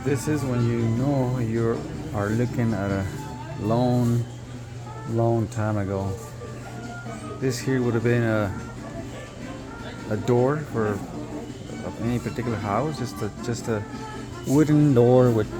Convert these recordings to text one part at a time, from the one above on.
This is when you know you are looking at a long, long time ago. This here would have been a door for of any particular house, just a wooden door with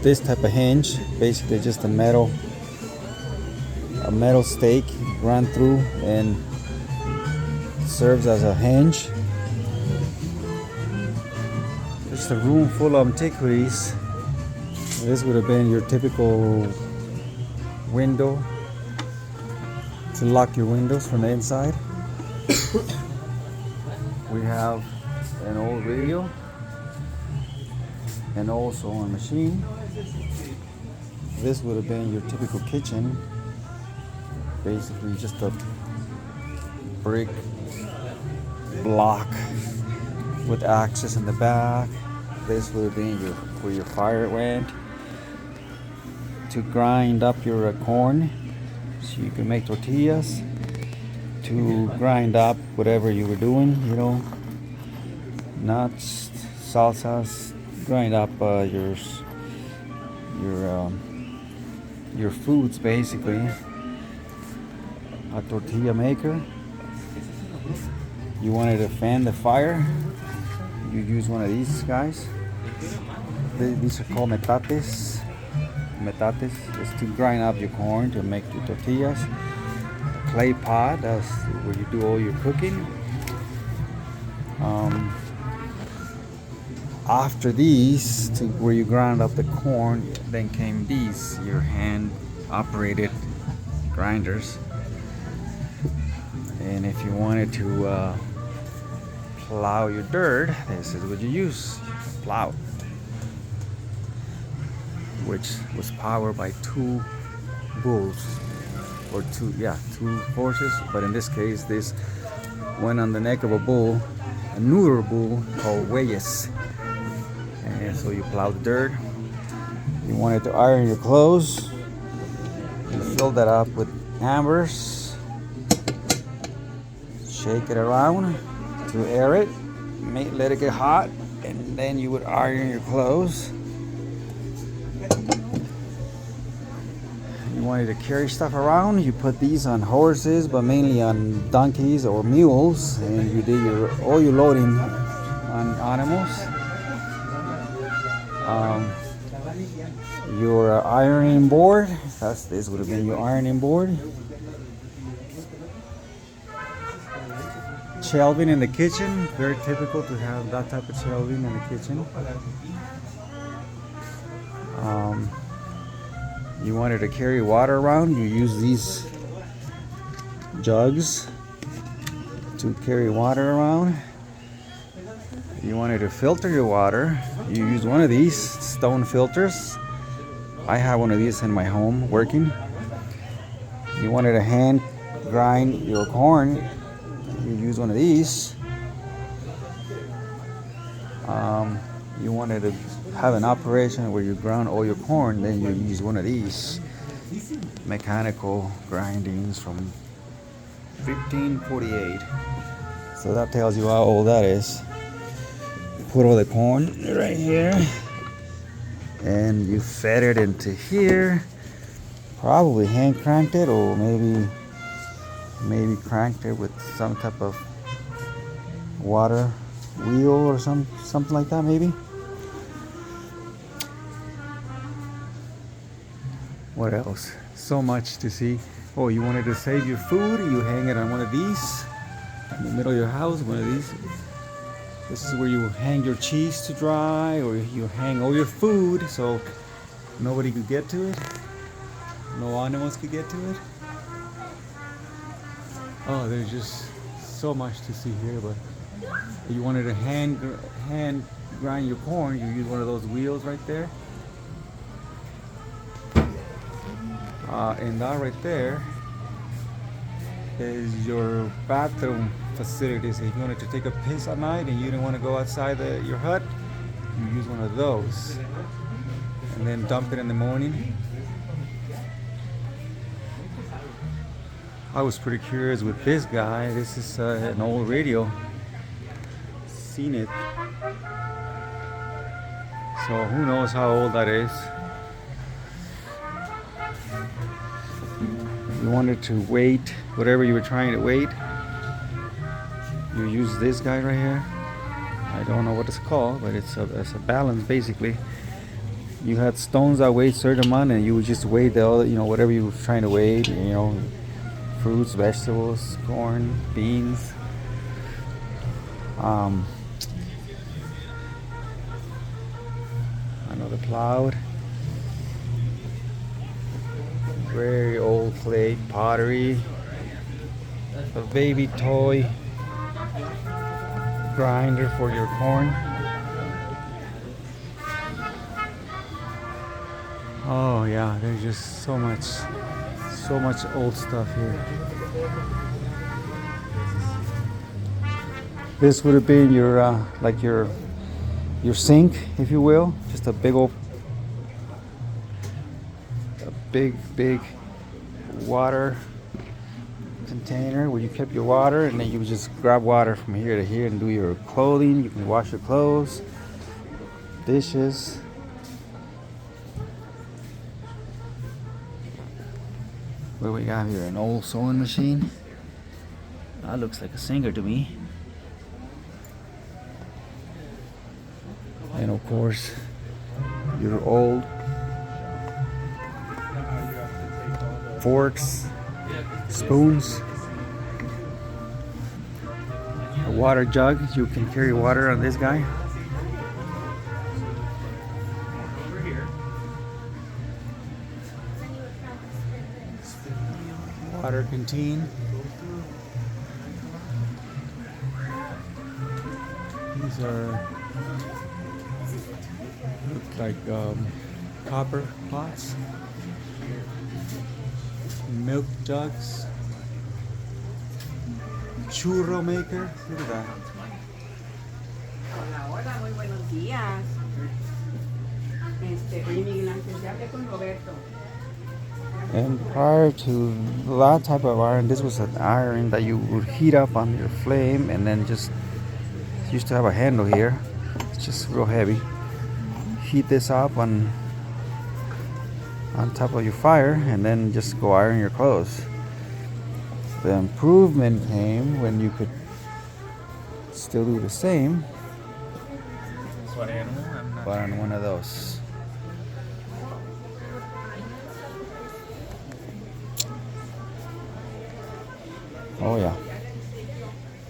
this type of hinge, basically just a metal stake run through and serves as a hinge. Just a room full of antiquities. This would have been your typical window to lock your windows from the inside. We have an old radio and also a machine. This would have been your typical kitchen, basically just a brick block with access in the back. This would have been where your fire went to grind up your corn so you can make tortillas, to grind up whatever you were doing, nuts, salsas, grind up your foods, basically. A tortilla maker. You wanted to fan the fire, you use one of these guys. These are called metates. Metates is to grind up your corn to make your tortillas. A clay pot, that's where you do all your cooking. After these, to where you grind up the corn, then came these, your hand operated grinders. And if you wanted to plow your dirt, this is what you use, plow, which was powered by two bulls, or two horses, but in this case this went on the neck of a bull, a newer bull called Weyes. And so you plow the dirt. You wanted to iron your clothes, you fill that up with hammers, shake it around to air it, let it get hot, and then you would iron your clothes. You wanted to carry stuff around, you put these on horses, but mainly on donkeys or mules, and you did all your loading on animals. Your ironing board, this would have been your ironing board. Shelving in the kitchen, very typical to have that type of shelving in the kitchen. You wanted to carry water around, you use these jugs to carry water around. You wanted to filter your water, you use one of these stone filters. I have one of these in my home working. You wanted to hand grind your corn, you use one of these. You wanted to have an operation where you ground all your corn, then you use one of these mechanical grindings from 1548. So that tells you how old that is. You put all the corn right here and you fed it into here, probably hand cranked it, or maybe cranked it with some type of water wheel or something like that, maybe. What else? So much to see. Oh, you wanted to save your food, you hang it on one of these in the middle of your house, one of these. This is where you hang your cheese to dry, or you hang all your food so nobody could get to it, no animals could get to it. Oh, there's just so much to see here. But if you wanted to hand grind your corn, you use one of those wheels right there. And that right there is your bathroom facilities. If you wanted to take a piss at night and you didn't want to go outside your hut, you use one of those and then dump it in the morning. I was pretty curious with this guy. This is an old radio. seen it. So who knows how old that is. If you wanted to weight whatever you were trying to weight, you use this guy right here. I don't know what it's called, but it's a balance basically. You had stones that weigh a certain amount, and you would just weigh the other, whatever you were trying to weigh, fruits, vegetables, corn, beans. Another cloud. Very old clay pottery. A baby toy grinder for your corn. Oh yeah, there's just so much old stuff here. This would have been your like your sink, if you will, just a big water container where you kept your water, and then you would just grab water from here to here and do your clothing. You can wash your clothes, dishes. What do we got here? An old sewing machine. That looks like a singer to me. And of course, your old forks, spoons, a water jug. You can carry water on this guy. Water canteen. These are look like copper pots. Milk jugs. Churro maker. Look at that. Hola, muy buenos días. Oye, Miguel Ángel, ya hablé con Roberto. And prior to that type of iron, this was an iron that you would heat up on your flame, and then just used to have a handle here. It's just real heavy. Heat this up on top of your fire, and then just go iron your clothes. The improvement came when you could still do the same, What animal? I'm not but on one of those. Oh yeah,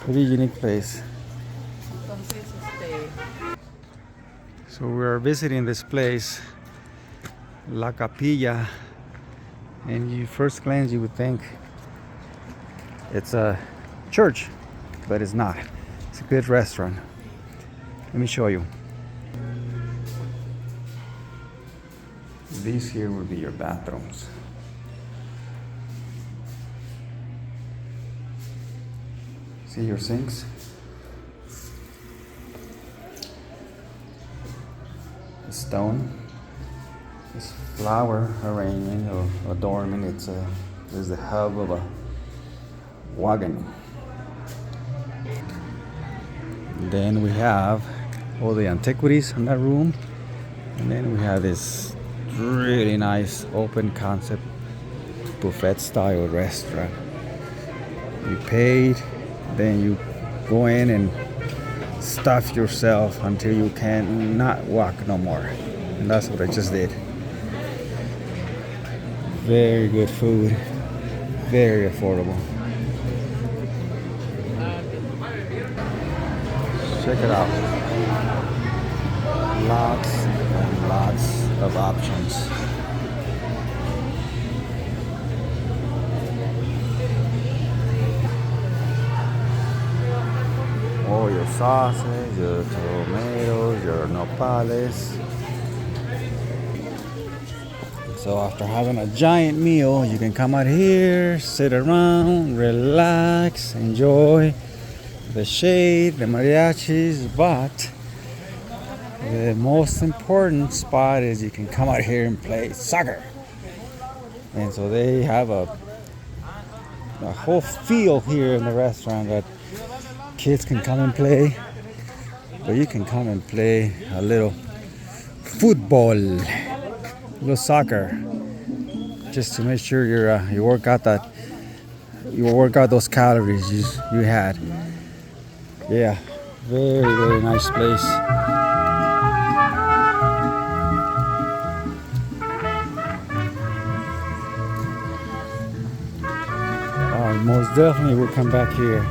pretty unique place. So we're visiting this place, La Capilla, and you first glance you would think it's a church, but it's not. It's a good restaurant. Let me show you. These here would be your bathrooms. See your sinks? The stone. This flower arrangement or adornment, is the hub of a wagon. Then we have all the antiquities in that room, and then we have this really nice open concept buffet style restaurant. You paid, then you go in and stuff yourself until you can not walk no more, and that's what I just did. Very good food, very affordable. Check it out. Lots and lots of options. Oh, your sausage, your tomatoes, your nopales. So after having a giant meal, you can come out here, sit around, relax, enjoy the shade, the mariachis, but the most important spot is you can come out here and play soccer. And so they have a whole field here in the restaurant that kids can come and play. But you can come and play a little football, a little soccer, just to make sure you work out those calories you had. Yeah, very nice place. Most definitely we'll come back here.